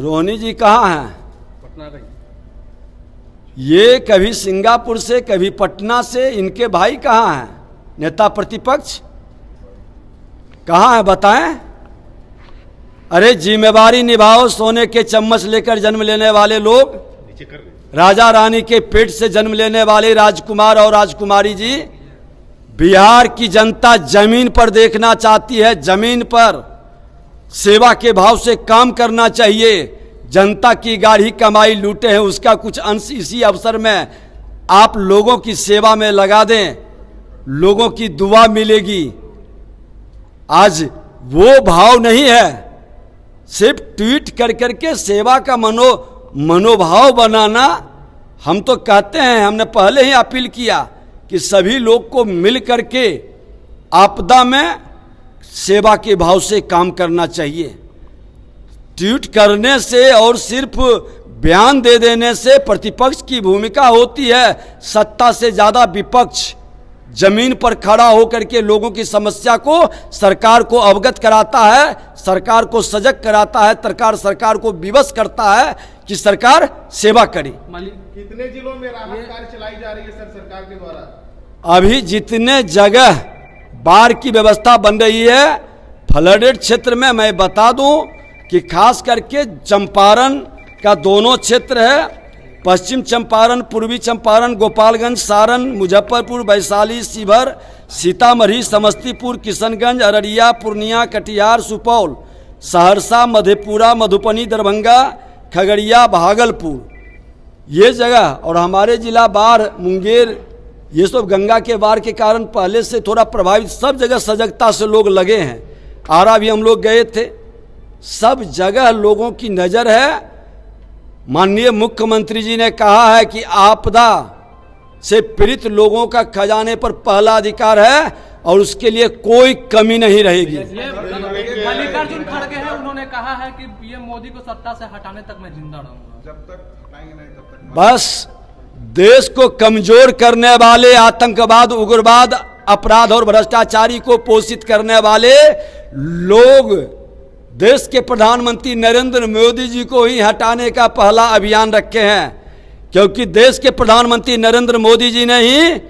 रोहिणी जी कहाँ हैं? पटना गई। ये कभी सिंगापुर से कभी पटना से। इनके भाई कहाँ हैं? नेता प्रतिपक्ष कहाँ है बताएं? अरे जिम्मेवारी निभाओ। सोने के चम्मच लेकर जन्म लेने वाले लोग, राजा रानी के पेट से जन्म लेने वाले राजकुमार और राजकुमारी जी, बिहार की जनता जमीन पर देखना चाहती है। जमीन पर सेवा के भाव से काम करना चाहिए। जनता की गाढ़ी कमाई लूटे हैं, उसका कुछ अंश इसी अवसर में आप लोगों की सेवा में लगा दें, लोगों की दुआ मिलेगी। आज वो भाव नहीं है। सिर्फ ट्वीट कर करके सेवा का मनोभाव बनाना। हम तो कहते हैं, हमने पहले ही अपील किया कि सभी लोग को मिल करके आपदा में सेवा के भाव से काम करना चाहिए। ट्वीट करने से और सिर्फ बयान दे देने से प्रतिपक्ष की भूमिका होती है। सत्ता से ज्यादा विपक्ष जमीन पर खड़ा होकर के लोगों की समस्या को सरकार को अवगत कराता है, सरकार को सजग कराता है, सरकार को विवश करता है कि सरकार सेवा करे। कितने जिलों में राहत कार्य चलाई जा रही है सर सरकार के द्वारा? अभी जितने जगह बाढ़ की व्यवस्था बन रही है फ्लडेड क्षेत्र में, मैं बता दूं कि खास करके चंपारण का दोनों क्षेत्र है, पश्चिम चंपारण, पूर्वी चंपारण, गोपालगंज, सारण, मुजफ्फरपुर, वैशाली, शिवहर, सीतामढ़ी, समस्तीपुर, किशनगंज, अररिया, पूर्णिया, कटिहार, सुपौल, सहरसा, मधेपुरा, मधुबनी, दरभंगा, खगड़िया, भागलपुर, ये जगह और हमारे जिला बाढ़, मुंगेर, ये सब गंगा के बाढ़ के कारण पहले से थोड़ा प्रभावित। सब जगह सजगता से लोग लगे हैं। आरा भी हम लोग गए थे। सब जगह लोगों की नज़र है। माननीय मुख्यमंत्री जी ने कहा है कि आपदा से पीड़ित लोगों का खजाने पर पहला अधिकार है और उसके लिए कोई कमी नहीं रहेगी। मल्लिकार्जुन खड़गे हैं, उन्होंने कहा है कि पीएम मोदी को सत्ता से हटाने तक मैं जिंदा रहूंगा। जब तक हटाएंगे नहीं तब तक। बस देश को कमजोर करने वाले, आतंकवाद, उग्रवाद, अपराध और भ्रष्टाचारी को पोषित करने वाले लोग देश के प्रधानमंत्री नरेंद्र मोदी जी को ही हटाने का पहला अभियान रखे हैं, क्योंकि देश के प्रधानमंत्री नरेंद्र मोदी जी ने ही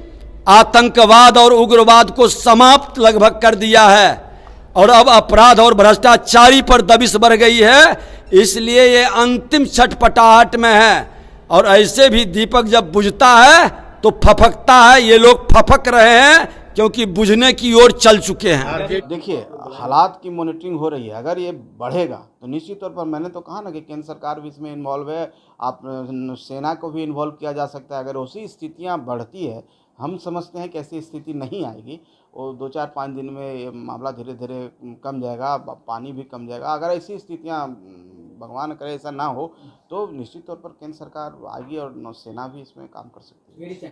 आतंकवाद और उग्रवाद को समाप्त लगभग कर दिया है और अब अपराध और भ्रष्टाचारी पर दबिश बढ़ गई है। इसलिए ये अंतिम छटपटाहट में है और ऐसे भी दीपक जब बुझता है तो फफकता है। ये लोग फफक रहे हैं क्योंकि बुझने की ओर चल चुके हैं। देखिए, हालात की मॉनिटरिंग हो रही है। अगर ये बढ़ेगा तो निश्चित तौर पर, मैंने तो कहा ना कि केंद्र सरकार भी इसमें इन्वॉल्व है, आप सेना को भी इन्वॉल्व किया जा सकता है। अगर उसी स्थितियां बढ़ती है, हम समझते हैं कि ऐसी स्थिति नहीं आएगी और 2-4-5 दिन में ये मामला धीरे धीरे कम जाएगा, पानी भी कम जाएगा। अगर ऐसी स्थितियां, भगवान करे ऐसा ना हो, तो निश्चित तौर पर केंद्र सरकार आएगी और सेना भी इसमें काम कर सकती है।